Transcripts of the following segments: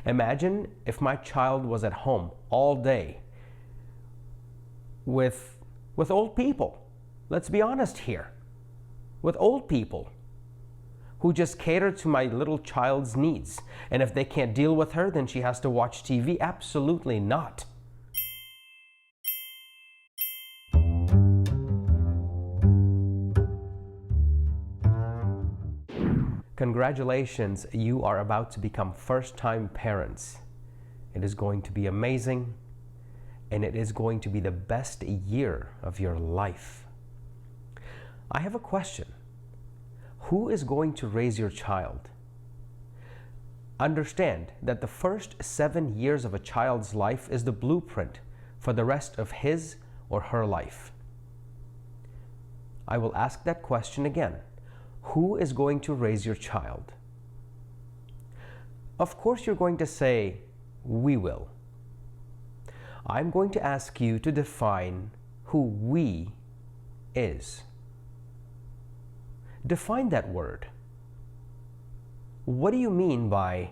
Imagine if my child was at home all day with old people. Let's be honest here. With old people who just cater to my little child's needs. And if they can't deal with her, then she has to watch TV? Absolutely not. Congratulations, you are about to become first-time parents. It is going to be amazing, and it is going to be the best year of your life. I have a question. Who is going to raise your child? Understand that the first 7 years of a child's life is the blueprint for the rest of his or her life. I will ask that question again. Who is going to raise your child? Of course, you're going to say, we will. I'm going to ask you to define who we is. Define that word. What do you mean by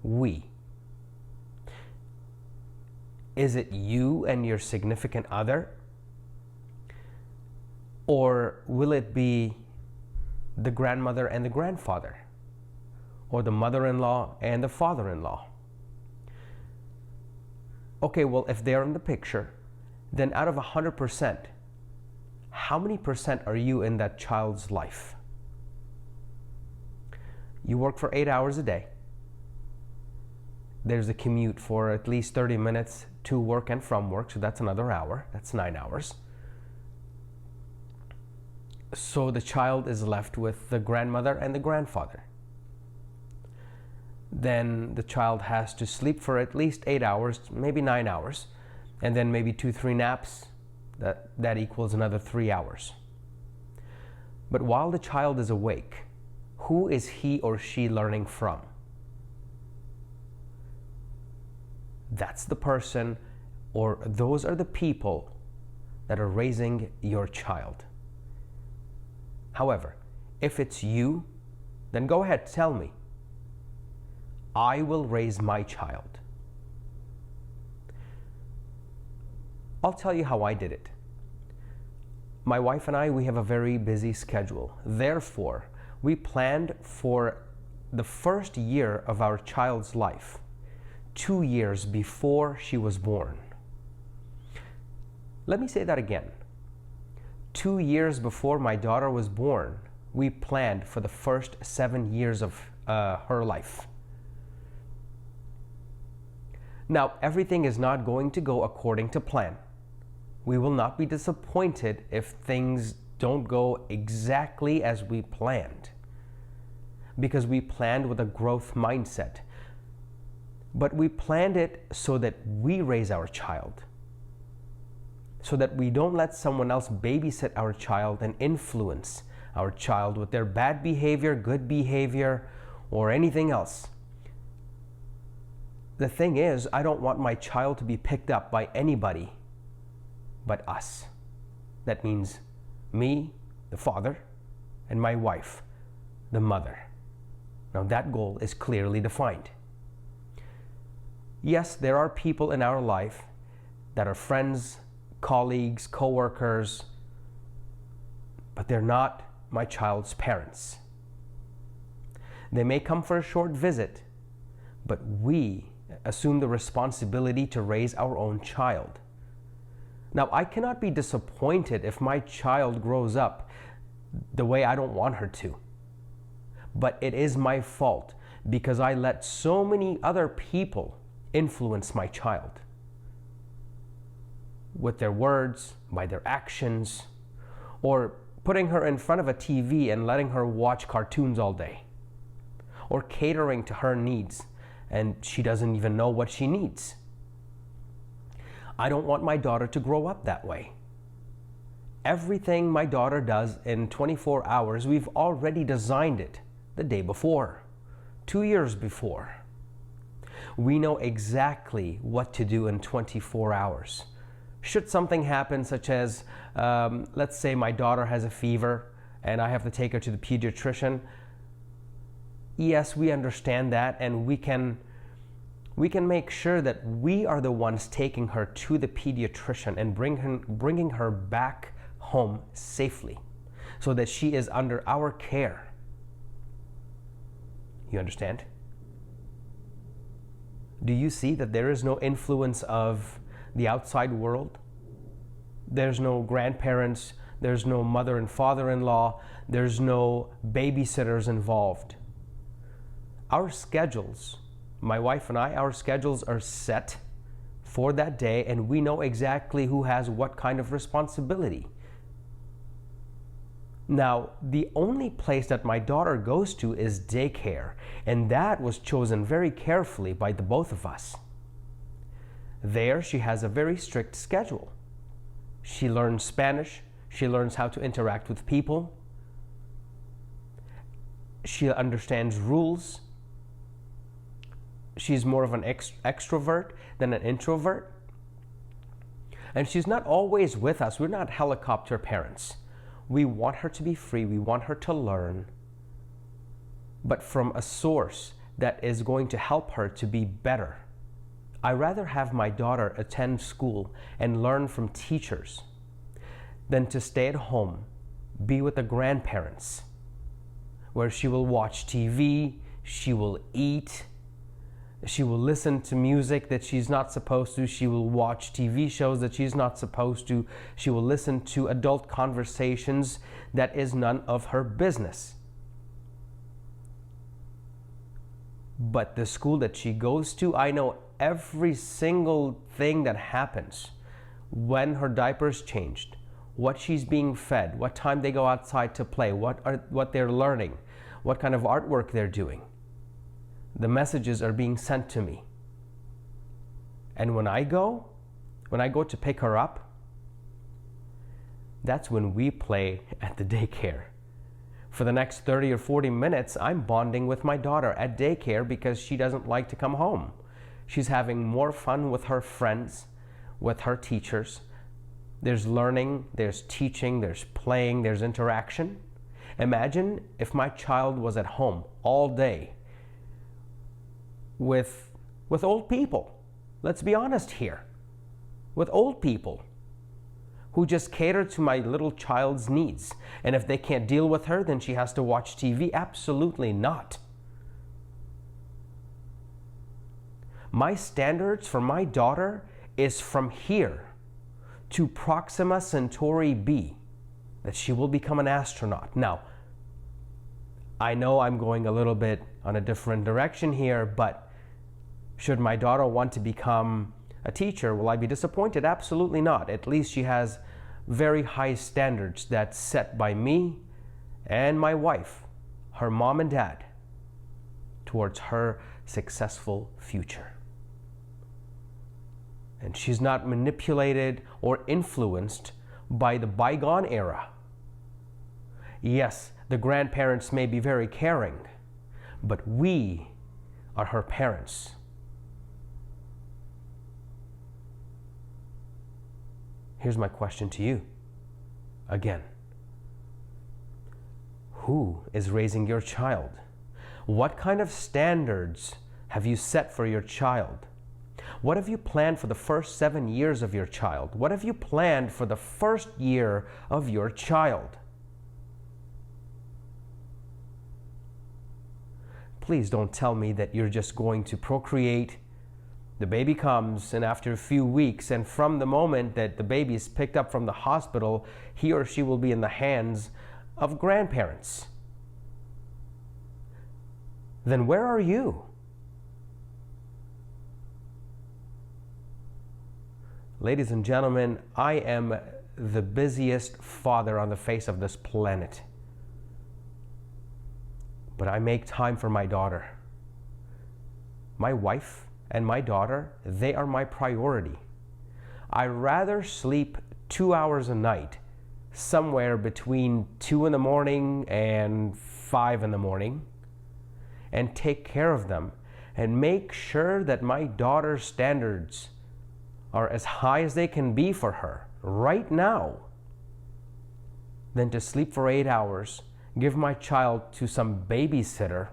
we? Is it you and your significant other? Or will it be the grandmother and the grandfather? Or the mother-in-law and the father-in-law? Okay, well, if they're in the picture, then out of 100%, how many percent are you in that child's life? You work for 8 hours a day. There's a commute for at least 30 minutes to work and from work, so that's another hour. That's 9 hours. So the child is left with the grandmother and the grandfather. Then the child has to sleep for at least 8 hours, maybe 9 hours, and then maybe 2-3 naps. That equals another 3 hours. But while the child is awake, who is he or she learning from? That's the person, or those are the people that are raising your child. However, if it's you, then go ahead, tell me. I will raise my child. I'll tell you how I did it. My wife and I, we have a very busy schedule. Therefore, we planned for the first year of our child's life, 2 years before she was born. Let me say that again. 2 years before my daughter was born, we planned for the first 7 years of her life. Now, everything is not going to go according to plan. We will not be disappointed if things don't go exactly as we planned, because we planned with a growth mindset. But we planned it so that we raise our child, so that we don't let someone else babysit our child and influence our child with their bad behavior, good behavior, or anything else. The thing is, I don't want my child to be picked up by anybody but us. That means me, the father, and my wife, the mother. Now that goal is clearly defined. Yes, there are people in our life that are friends, colleagues, co-workers, but they're not my child's parents. They may come for a short visit, but we assume the responsibility to raise our own child. Now, I cannot be disappointed if my child grows up the way I don't want her to. But it is my fault because I let so many other people influence my child with their words, by their actions, or putting her in front of a TV and letting her watch cartoons all day, or catering to her needs, and she doesn't even know what she needs. I don't want my daughter to grow up that way. Everything my daughter does in 24 hours, we've already designed it the day before, 2 years before. We know exactly what to do in 24 hours. Should something happen, such as, let's say my daughter has a fever and I have to take her to the pediatrician, yes, we understand that, and we can we can make sure that we are the ones taking her to the pediatrician and bringing her back home safely so that she is under our care. You understand? Do you see that there is no influence of the outside world? There's no grandparents, there's no mother and father-in-law, there's no babysitters involved. Our schedules, my wife and I, our schedules are set for that day, and we know exactly who has what kind of responsibility. Now, the only place that my daughter goes to is daycare, and that was chosen very carefully by the both of us. There, she has a very strict schedule. She learns Spanish, she learns how to interact with people, she understands rules. She's more of an extrovert than an introvert. And she's not always with us. We're not helicopter parents. We want her to be free. We want her to learn, but from a source that is going to help her to be better. I rather have my daughter attend school and learn from teachers than to stay at home, be with the grandparents, where she will watch TV, she will eat, she will listen to music that she's not supposed to. She will watch TV shows that she's not supposed to. She will listen to adult conversations that is none of her business. But the school that she goes to, I know every single thing that happens. When her diaper's changed, what she's being fed, what time they go outside to play, what they're learning, what kind of artwork they're doing. The messages are being sent to me. And when I go to pick her up, that's when we play at the daycare. For the next 30 or 40 minutes, I'm bonding with my daughter at daycare because she doesn't like to come home. She's having more fun with her friends, with her teachers. There's learning, there's teaching, there's playing, there's interaction. Imagine if my child was at home all day with old people. Let's be honest here. With old people who just cater to my little child's needs. And if they can't deal with her, then she has to watch TV? Absolutely not. My standards for my daughter is from here to Proxima Centauri b, that she will become an astronaut. Now, I know I'm going a little bit on a different direction here, but should my daughter want to become a teacher, will I be disappointed? Absolutely not. At least she has very high standards that's set by me and my wife, her mom and dad, towards her successful future. And she's not manipulated or influenced by the bygone era. Yes, the grandparents may be very caring, but we are her parents. Here's my question to you. Again, who is raising your child? What kind of standards have you set for your child? What have you planned for the first 7 years of your child? What have you planned for the first year of your child? Please don't tell me that you're just going to procreate. The baby comes, and after a few weeks, and from the moment that the baby is picked up from the hospital, he or she will be in the hands of grandparents. Then where are you? Ladies and gentlemen, I am the busiest father on the face of this planet. But I make time for my daughter. My wife and my daughter, they are my priority. I rather sleep 2 hours a night, somewhere between 2 in the morning and 5 in the morning, and take care of them and make sure that my daughter's standards are as high as they can be for her right now, than to sleep for 8 hours, give my child to some babysitter,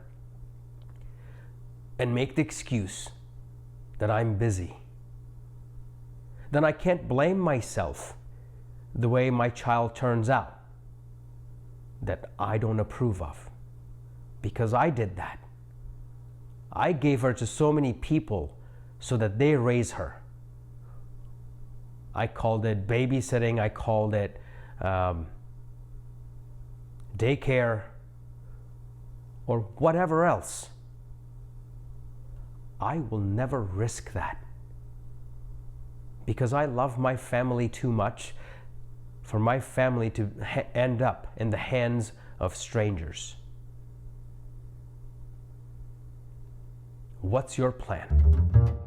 and make the excuse that I'm busy, then I can't blame myself the way my child turns out that I don't approve of, because I did that. I gave her to so many people so that they raise her. I called it babysitting, I called it daycare, or whatever else. I will never risk that, because I love my family too much for my family to end up in the hands of strangers. What's your plan?